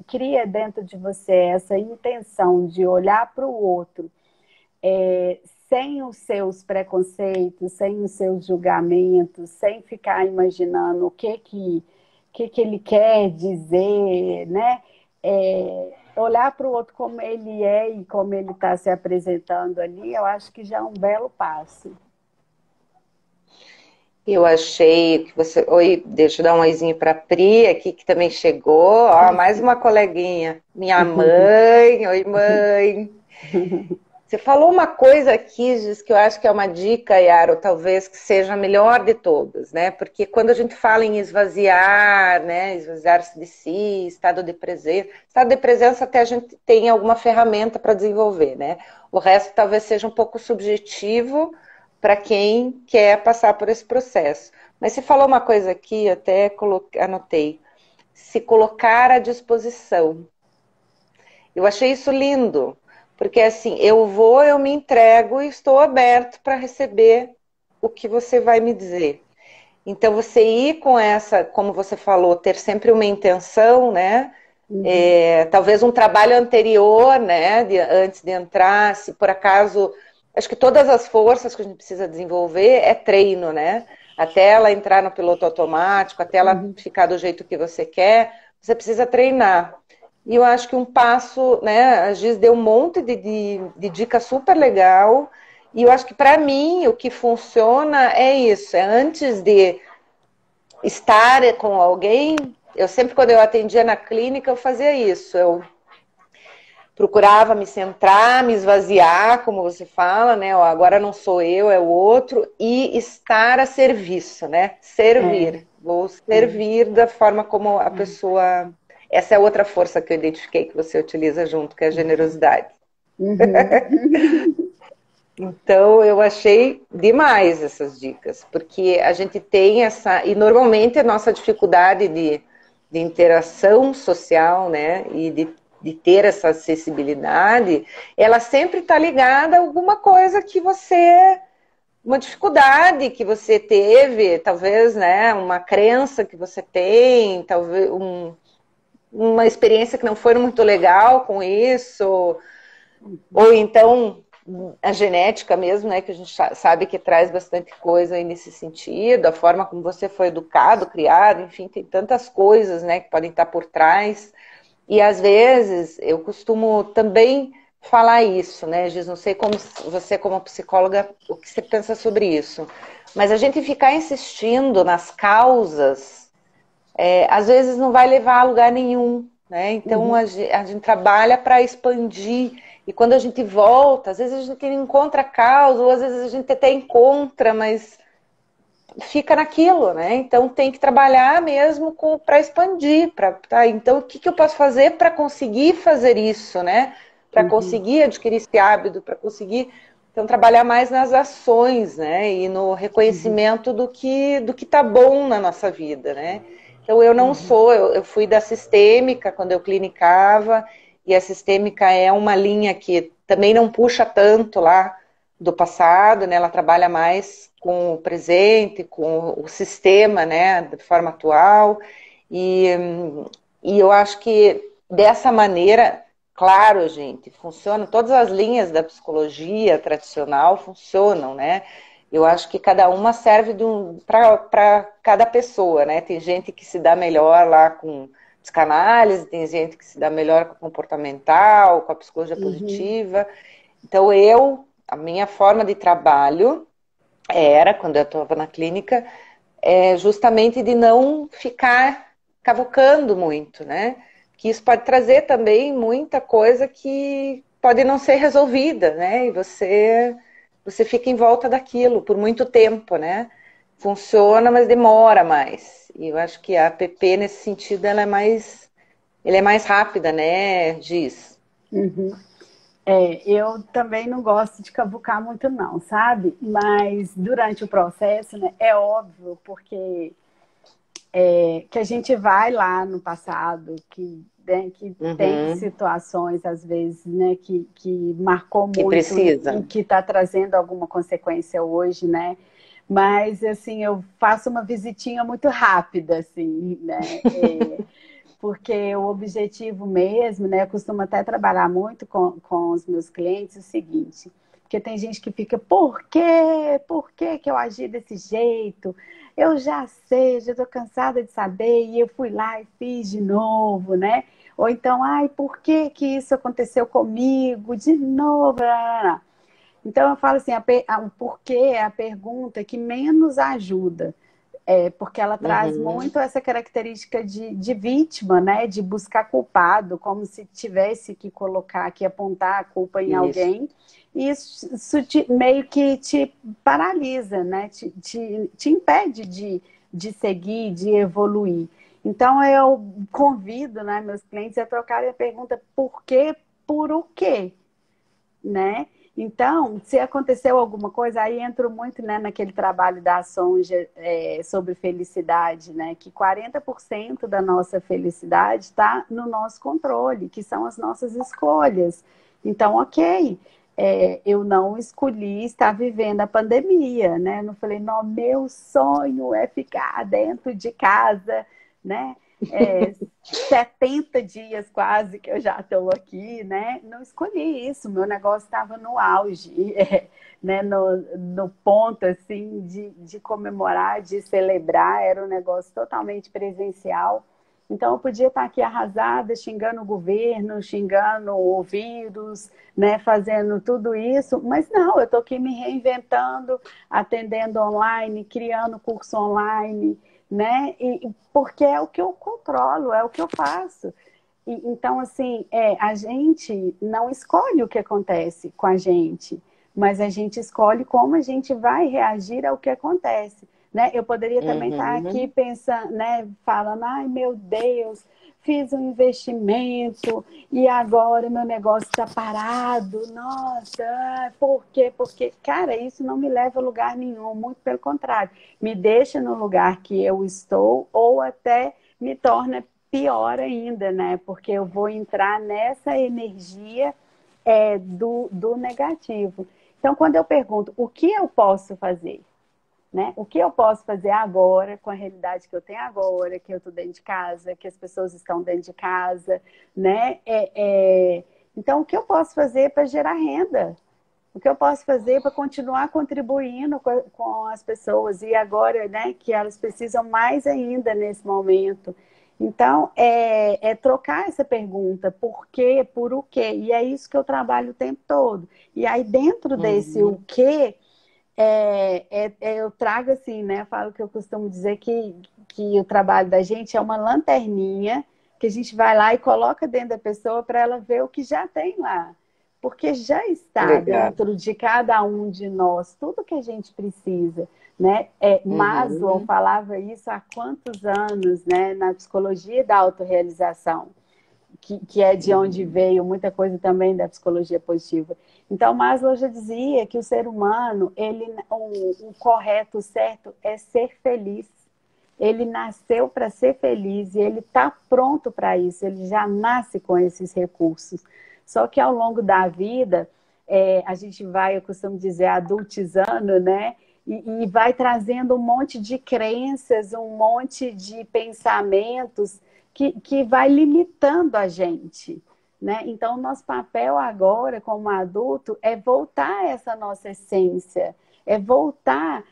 cria dentro de você essa intenção de olhar para o outro, sem os seus preconceitos, sem os seus julgamentos, sem ficar imaginando o que ele quer dizer, né? Olhar para o outro como ele é e como ele está se apresentando ali, eu acho que já é um belo passo. Eu achei que você... Oi, deixa eu dar um oizinho para a Pri aqui, que também chegou. Ó, mais uma coleguinha. Minha mãe. Oi, mãe. Você falou uma coisa aqui, Giz, que eu acho que é uma dica, Yaro, talvez que seja a melhor de todas, né? Porque quando a gente fala em esvaziar, né? Esvaziar-se de si, estado de presença até a gente tem alguma ferramenta para desenvolver, né? O resto talvez seja um pouco subjetivo para quem quer passar por esse processo. Mas você falou uma coisa aqui, eu até anotei. Se colocar à disposição. Eu achei isso lindo. Porque assim, eu me entrego e estou aberto para receber o que você vai me dizer. Então, você ir com essa, como você falou, ter sempre uma intenção, né? Talvez um trabalho anterior, né, antes de entrar, se por acaso, acho que todas as forças que a gente precisa desenvolver é treino, né? Até ela entrar no piloto automático, até ela ficar do jeito que você quer, você precisa treinar. E eu acho que um passo, né, a Giz deu um monte de dica super legal, e eu acho que para mim o que funciona é isso, é antes de estar com alguém, eu sempre quando eu atendia na clínica eu fazia isso, eu procurava me centrar, me esvaziar, como você fala, né? Ó, agora não sou eu, é o outro, e estar a serviço, né? Servir. Vou servir da forma como a pessoa. Essa é outra força que eu identifiquei que você utiliza junto, que é a generosidade. Então, eu achei demais essas dicas, porque a gente tem essa. E normalmente a nossa dificuldade de interação social, né? E de ter essa acessibilidade, ela sempre está ligada a alguma coisa que você. Uma dificuldade que você teve, talvez, né? Uma crença que você tem, talvez uma experiência que não foi muito legal com isso, ou então a genética mesmo, né, que a gente sabe que traz bastante coisa aí nesse sentido, a forma como você foi educado, criado, enfim, tem tantas coisas, né, que podem estar por trás. E às vezes eu costumo também falar isso, né, Giz, não sei como você como psicóloga, o que você pensa sobre isso, mas a gente ficar insistindo nas causas, às vezes não vai levar a lugar nenhum, né? Então a gente trabalha para expandir. E quando a gente volta, às vezes a gente encontra a causa, ou às vezes a gente até encontra, mas fica naquilo, né? Então tem que trabalhar mesmo para expandir. Então o que eu posso fazer para conseguir fazer isso, né? Para conseguir adquirir esse hábito, para conseguir então trabalhar mais nas ações, né? E no reconhecimento do que tá bom na nossa vida, né? Então eu não sou, eu fui da sistêmica quando eu clinicava, e a sistêmica é uma linha que também não puxa tanto lá do passado, né? Ela trabalha mais com o presente, com o sistema, né? De forma atual, e eu acho que dessa maneira, claro, gente, funciona, todas as linhas da psicologia tradicional funcionam, né? Eu acho que cada uma serve para cada pessoa, né? Tem gente que se dá melhor lá com psicanálise, tem gente que se dá melhor com comportamental, com a psicologia positiva. Então, a minha forma de trabalho era, quando eu estava na clínica, justamente de não ficar cavucando muito, né? Que isso pode trazer também muita coisa que pode não ser resolvida, né? E você fica em volta daquilo por muito tempo, né? Funciona, mas demora mais. E eu acho que a APP, nesse sentido, ela é mais rápida, né, Giz? Eu também não gosto de cavucar muito não, sabe? Mas durante o processo, né, é óbvio, porque que a gente vai lá no passado, né, que tem situações, às vezes, né, que marcou Que muito precisa. e que está trazendo alguma consequência hoje, né? Mas, assim, eu faço uma visitinha muito rápida, assim, né? Porque o objetivo mesmo, né? Eu costumo até trabalhar muito com os meus clientes o seguinte, porque tem gente que fica, por quê? Por que que eu agi desse jeito? Eu já sei, já estou cansada de saber, e eu fui lá e fiz de novo, né? Ou então, ai, por que que isso aconteceu comigo? De novo, Então eu falo assim, o porquê é a pergunta que menos ajuda. Porque ela traz muito essa característica de vítima, né? De buscar culpado, como se tivesse que colocar, que apontar a culpa em alguém. E isso meio que te paralisa, né? Te impede de seguir, de evoluir. Então eu convido, né, meus clientes a trocarem a pergunta por quê, por o quê, né? Então, se aconteceu alguma coisa, aí entro muito, né, naquele trabalho da Sonja sobre felicidade, né, que 40% da nossa felicidade está no nosso controle, que são as nossas escolhas. Então, ok, eu não escolhi estar vivendo a pandemia, né? Eu não falei, não, meu sonho é ficar dentro de casa, né? é, 70 dias quase que eu já estou aqui, né? Não escolhi isso, meu negócio estava no auge, né? No ponto, assim, de comemorar, de celebrar, era um negócio totalmente presencial. Então, eu podia estar aqui arrasada, xingando o governo, xingando o vírus, né? Fazendo tudo isso, mas não, eu estou aqui me reinventando, atendendo online, criando curso online, né? Porque é o que eu controlo, é o que eu faço. Então, assim, a gente não escolhe o que acontece com a gente, mas a gente escolhe como a gente vai reagir ao que acontece, né? Eu poderia também estar aqui Uhum. pensando, né, falando, ai meu Deus, fiz um investimento e agora meu negócio está parado. Nossa, por quê? Porque, cara, isso não me leva a lugar nenhum, muito pelo contrário, me deixa no lugar que eu estou ou até me torna pior ainda, né? Porque eu vou entrar nessa energia do negativo. Então, quando eu pergunto o que eu posso fazer, né? O que eu posso fazer agora, com a realidade que eu tenho agora, que eu estou dentro de casa, que as pessoas estão dentro de casa, né? Então, o que eu posso fazer para gerar renda? O que eu posso fazer para continuar contribuindo com as pessoas e agora, né, que elas precisam mais ainda nesse momento. Então, trocar essa pergunta, por quê, por o quê? E é isso que eu trabalho o tempo todo. E aí, dentro desse o Uhum. quê, eu trago assim, né? Eu falo que eu costumo dizer que o trabalho da gente é uma lanterninha que a gente vai lá e coloca dentro da pessoa para ela ver o que já tem lá. Porque já está Legal. dentro de cada um de nós tudo que a gente precisa, né? Maslow Uhum. falava isso há quantos anos, né? Na psicologia da autorrealização que é de onde Uhum. veio muita coisa também da psicologia positiva. Então, Maslow já dizia que o ser humano, o correto, o certo é ser feliz. Ele nasceu para ser feliz e ele está pronto para isso, ele já nasce com esses recursos. Só que ao longo da vida, a gente vai, eu costumo dizer, adultizando, né? E vai trazendo um monte de crenças, um monte de pensamentos que vai limitando a gente. Né? Então, nosso papel agora, como adulto, é voltar a essa nossa essência, é voltar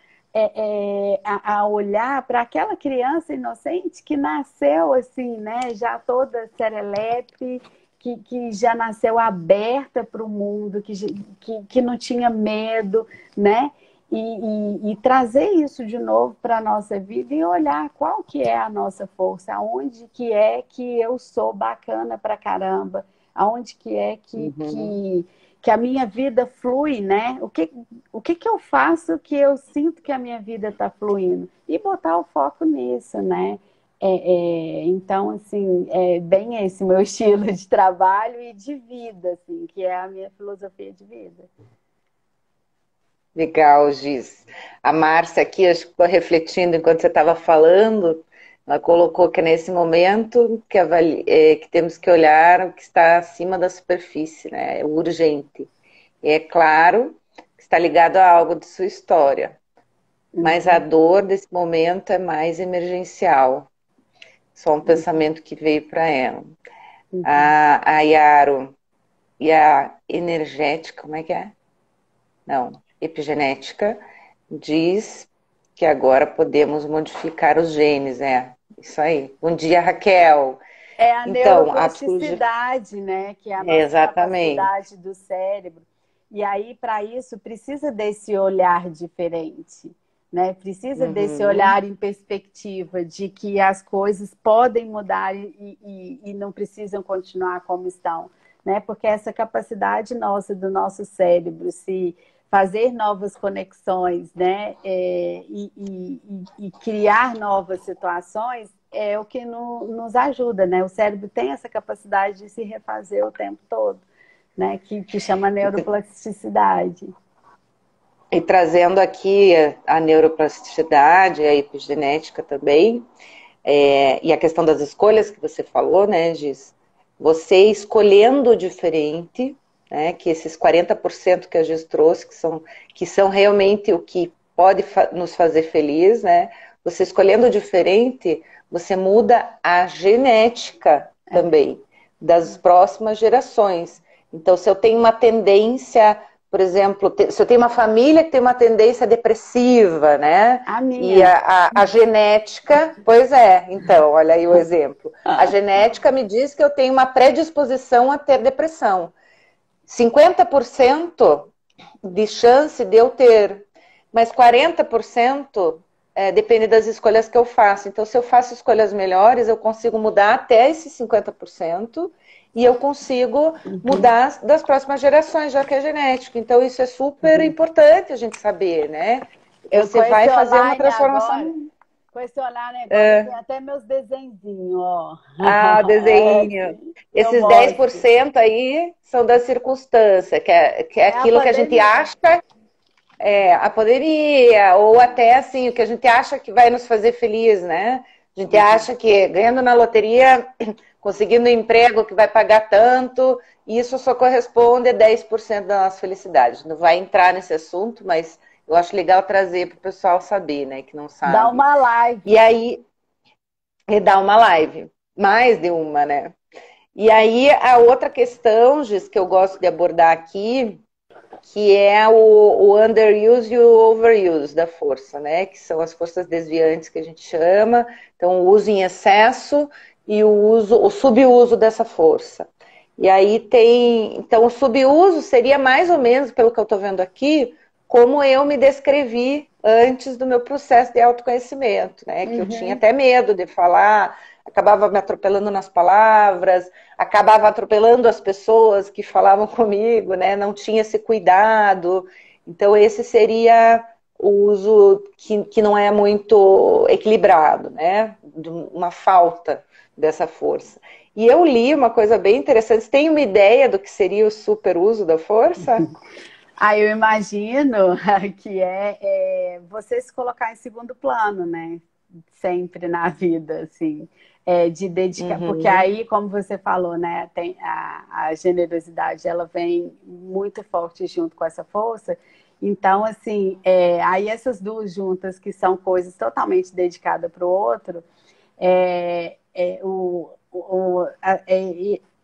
a olhar para aquela criança inocente que nasceu assim, né? Já toda serelepe, que já nasceu aberta para o mundo, que não tinha medo, né? E trazer isso de novo para a nossa vida e olhar qual que é a nossa força, aonde que é que eu sou bacana pra caramba, aonde que é Uhum. que a minha vida flui, né? O que eu faço que eu sinto que a minha vida está fluindo? E botar o foco nisso, né? Então, assim, é bem esse meu estilo de trabalho e de vida, assim, que é a minha filosofia de vida. Legal, Giz. A Márcia aqui, acho que ficou refletindo enquanto você estava falando, ela colocou que nesse momento que temos que olhar o que está acima da superfície, né? É urgente. E é claro que está ligado a algo de sua história, mas a Uhum, dor desse momento é mais emergencial. Só um uhum, pensamento que veio para ela. uhum. A Yaro e a energética, como é que é? Não, epigenética diz que agora podemos modificar os genes, isso aí. Bom dia, Raquel. É a Então, a psicologia neuroplasticidade, né? Que é a é nossa exatamente. capacidade do cérebro. E aí, para isso, precisa desse olhar diferente, né? Precisa desse Uhum. olhar em perspectiva de que as coisas podem mudar e não precisam continuar como estão, né? Porque essa capacidade nossa, do nosso cérebro, se fazer novas conexões, né? E criar novas situações é o que nos ajuda, né? O cérebro tem essa capacidade de se refazer o tempo todo, né? Que chama neuroplasticidade. E trazendo aqui a neuroplasticidade, a epigenética também, e a questão das escolhas que você falou, né, Giz? Você escolhendo diferente, né, que esses 40% que a Giz trouxe, que são realmente o que pode nos fazer feliz, né? você escolhendo diferente, você muda a genética também das próximas gerações. Então, se eu tenho uma tendência, por exemplo, se eu tenho uma família que tem uma tendência depressiva, né? A E minha. a genética, pois é, então, olha aí o exemplo. A genética me diz que eu tenho uma predisposição a ter depressão. 50% de chance de eu ter, mas 40% depende das escolhas que eu faço. Então, se eu faço escolhas melhores, eu consigo mudar até esses 50% e eu consigo mudar das próximas gerações, já que é genético. Então, isso é super importante a gente saber, né? Você vai fazer uma transformação. Agora, com esse online agora, tem até meus desenhinhos, ó. Ah, desenho. Esses 10% aí são da circunstância, que é aquilo que a gente acha, a poderia, ou até assim, o que a gente acha que vai nos fazer feliz, né? A gente acha que ganhando na loteria, conseguindo um emprego que vai pagar tanto, isso só corresponde a 10% da nossa felicidade. Não vai entrar nesse assunto, mas eu acho legal trazer para o pessoal saber, né? Que não sabe. Dá uma live. E aí, dá uma live. Mais de uma, né? E aí, a outra questão, Gis, que eu gosto de abordar aqui, que é o underuse e o overuse da força, né? Que são as forças desviantes que a gente chama. Então, o uso em excesso e o subuso dessa força. E aí tem... Então, o subuso seria mais ou menos, pelo que eu estou vendo aqui, como eu me descrevi antes do meu processo de autoconhecimento, né? Que eu tinha até medo de falar, acabava me atropelando nas palavras, acabava atropelando as pessoas que falavam comigo, né? Não tinha esse cuidado. Então, esse seria o uso que não é muito equilibrado, né? Uma falta dessa força. E eu li uma coisa bem interessante. Você tem uma ideia do que seria o superuso da força? Eu imagino que você se colocar em segundo plano, né? Sempre na vida, assim. De dedicar, porque aí, como você falou, né? Tem a generosidade, ela vem muito forte junto com essa força. Então, assim, aí essas duas juntas, que são coisas totalmente dedicadas para o outro,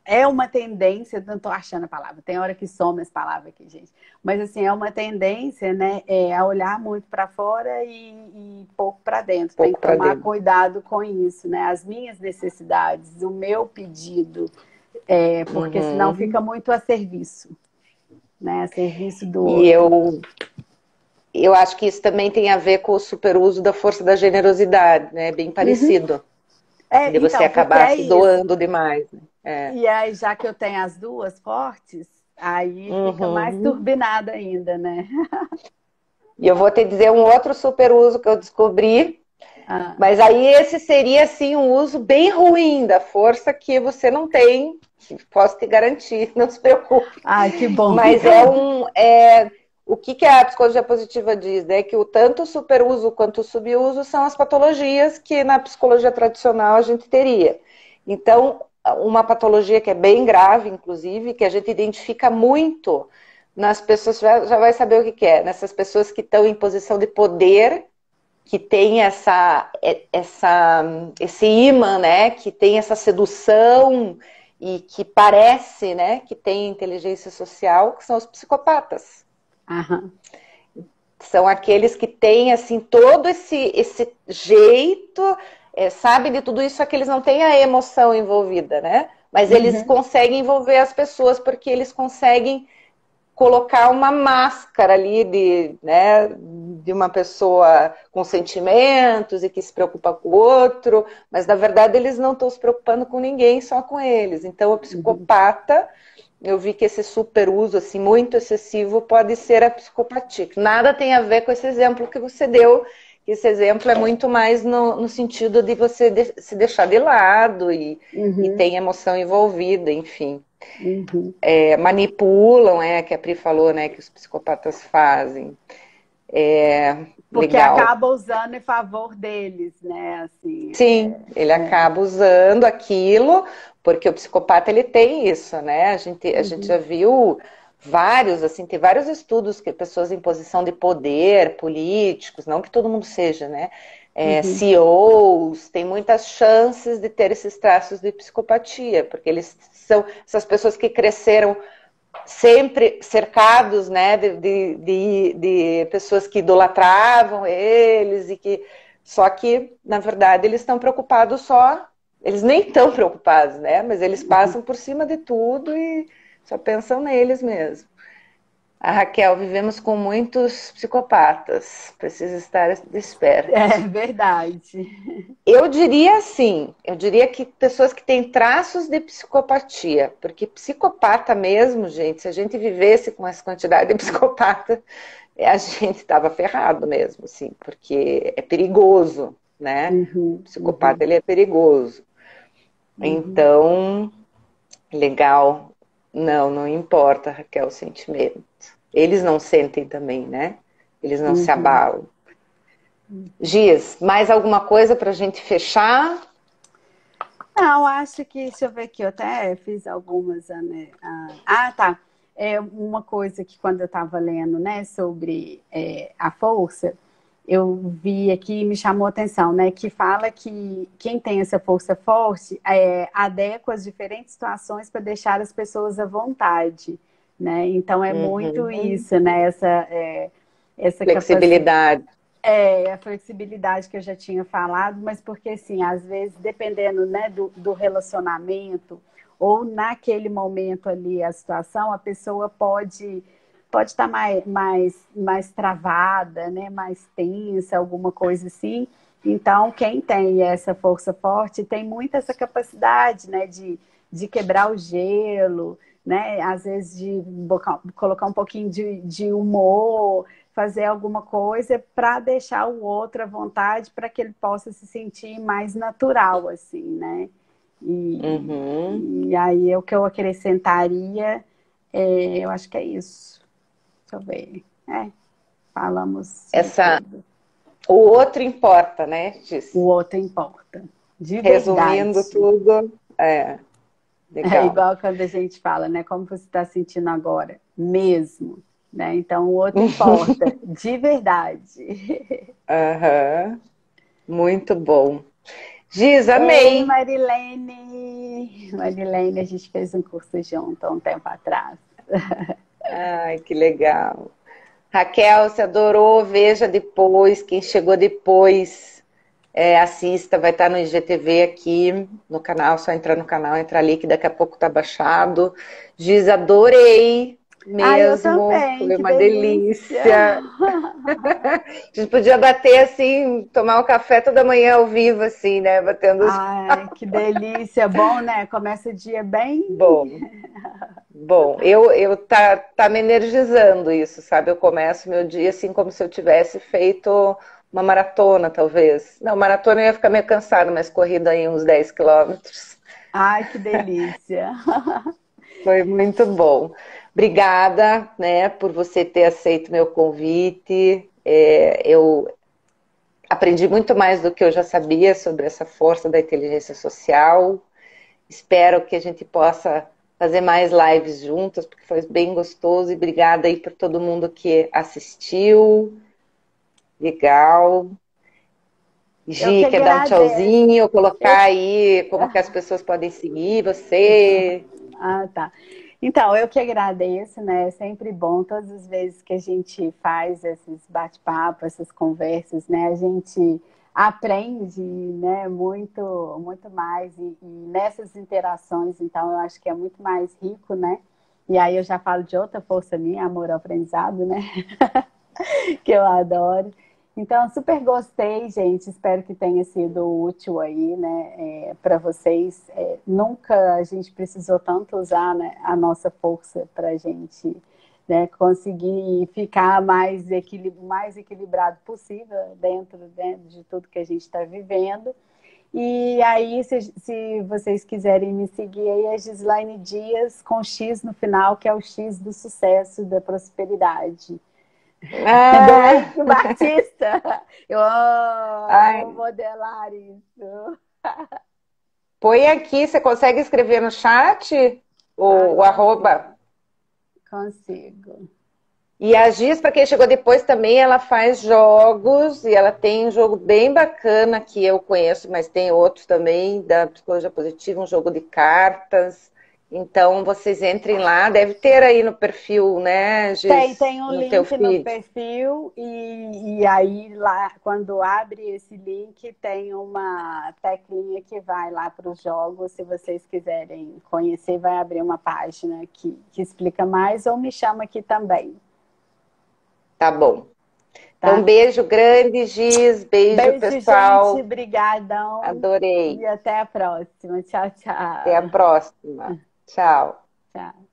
é uma tendência, não estou achando a palavra, tem hora que some as palavras aqui, gente. Mas, assim, é uma tendência, né, a olhar muito para fora e pouco para dentro. Tem que tomar cuidado com isso, né? As minhas necessidades, o meu pedido, porque senão fica muito a serviço, né? A serviço do outro. E eu acho que isso também tem a ver com o superuso da força da generosidade, né? Bem parecido. De você acabar se doando demais. Né? E aí, já que eu tenho as duas fortes, aí fica mais turbinada ainda, né? E eu vou te dizer um outro superuso que eu descobri, mas aí esse seria, assim, um uso bem ruim da força que você não tem, posso te garantir, não se preocupe. Que bom. Mas o que a psicologia positiva diz, né? Que tanto o superuso quanto o subuso são as patologias que na psicologia tradicional a gente teria. Então, uma patologia que é bem grave, inclusive, que a gente identifica muito nas pessoas, já vai saber o que é, nessas pessoas que estão em posição de poder, que tem esse imã, né? Que tem essa sedução e que parece, né? Que tem inteligência social, que são os psicopatas. São aqueles que têm, assim, todo esse jeito, sabem de tudo isso, só que eles não têm a emoção envolvida, né? Mas eles conseguem envolver as pessoas porque eles conseguem colocar uma máscara ali de uma pessoa com sentimentos e que se preocupa com o outro, mas na verdade eles não estão se preocupando com ninguém, só com eles. Então o psicopata, eu vi que esse superuso assim, muito excessivo pode ser a psicopatia. Nada tem a ver com esse exemplo que você deu. Esse exemplo é muito mais no sentido de você se deixar de lado e tem emoção envolvida, enfim. Manipulam, que a Pri falou, né, que os psicopatas fazem. Porque legal. acaba usando em favor deles, né? Assim, sim, ele acaba usando aquilo, porque o psicopata ele tem isso, né? A gente já viu vários, assim, tem vários estudos que pessoas em posição de poder, políticos, não que todo mundo seja, né? CEOs, têm muitas chances de ter esses traços de psicopatia, porque eles são essas pessoas que cresceram sempre cercados, né, de pessoas que idolatravam eles e que só que na verdade eles estão preocupados só, eles nem estão preocupados, né, mas eles passam por cima de tudo e só pensam neles mesmo. A Raquel, vivemos com muitos psicopatas, precisa estar desperto. É verdade. Eu diria assim, eu diria que pessoas que têm traços de psicopatia, porque psicopata mesmo, gente, se a gente vivesse com essa quantidade de psicopata, a gente estava ferrado mesmo, assim, porque é perigoso, né? O psicopata, ele é perigoso. Então, legal. Não, não importa, Raquel, o sentimento. Eles não sentem também, né? Eles não se abalam. Giz, mais alguma coisa para a gente fechar? Não, acho que, deixa eu ver aqui, eu até fiz algumas, né? Tá. É uma coisa que quando eu estava lendo, né, sobre a força, eu vi aqui e me chamou a atenção, né, que fala que quem tem essa força forte adequa as diferentes situações para deixar as pessoas à vontade, né? Então é muito isso, né? Essa Flexibilidade. a flexibilidade que eu já tinha falado, mas porque, assim, às vezes, dependendo, né, do relacionamento ou naquele momento ali, a situação, a pessoa pode estar mais travada, né, mais tensa, alguma coisa assim. Então, quem tem essa força forte tem muito essa capacidade, né, de quebrar o gelo, né, às vezes de colocar um pouquinho de humor, fazer alguma coisa para deixar o outro à vontade, para que ele possa se sentir mais natural, assim, né? E aí o que eu acrescentaria, eu acho que é isso. Deixa eu ver. Falamos de tudo. O outro importa, né? O outro importa. De Resumindo verdade. tudo, legal. É igual quando a gente fala, né? Como você está sentindo agora? Mesmo. Né? Então, o outro importa, de verdade. Muito bom. Giz, Ei, amei. Marilene! Marilene, a gente fez um curso junto há um tempo atrás. Ai, que legal. Raquel, se adorou, veja depois. Quem chegou depois, assista, vai estar no IGTV aqui no canal, só entrar no canal, entrar ali que daqui a pouco tá baixado. Giz, adorei Eu mesmo, também, foi que uma delícia! delícia. A gente podia bater assim, tomar um café toda manhã ao vivo, assim, né? Batendo os... Ai, que delícia! Bom, né? Começa o dia bem. Bom, tá me energizando isso, sabe? Eu começo meu dia assim como se eu tivesse feito uma maratona, talvez. Não, maratona eu ia ficar meio cansada, mas corrida aí uns 10 quilômetros. Ai, que delícia! Foi muito bom. Obrigada, né, por você ter aceito meu convite. Eu aprendi muito mais do que eu já sabia sobre essa força da inteligência social. Espero que a gente possa fazer mais lives juntas, porque foi bem gostoso. E obrigada aí por todo mundo que assistiu. Legal. Eu Gi, que quer dar um agradeço. tchauzinho, colocar aí como que as pessoas podem seguir você? Tá. Então, eu que agradeço, né? É sempre bom, todas as vezes que a gente faz esses bate-papos, essas conversas, né? A gente aprende, né? Muito, muito mais e nessas interações, então, eu acho que é muito mais rico, né? E aí eu já falo de outra força minha, amor ao aprendizado, né? Que eu adoro. Então, super gostei, gente. Espero que tenha sido útil aí, né, para vocês. Nunca a gente precisou tanto usar, né, a nossa força para a gente, né, conseguir ficar mais equilibrado possível dentro de tudo que a gente está vivendo. E aí, se vocês quiserem me seguir aí, é Gislaine Dias com X no final, que é o X do sucesso, da prosperidade. Do Batista. Eu vou modelar isso. Põe aqui, você consegue escrever no chat o arroba? Consigo. E a Giz, para quem chegou depois também, ela faz jogos e ela tem um jogo bem bacana que eu conheço, mas tem outros também da psicologia positiva, um jogo de cartas. Então vocês entrem lá, deve ter aí no perfil, né, Giz, Tem um no teu link no feed. perfil e aí lá, quando abre esse link, tem uma teclinha que vai lá para os jogos. Se vocês quiserem conhecer, vai abrir uma página que explica mais ou me chama aqui também, Tá bom. Então, tá? beijo grande, Giz, beijo Beijo, gente. pessoal. Brigadão. Adorei. E até a próxima. Tchau, Até a tchau. próxima. Tchau. Tchau.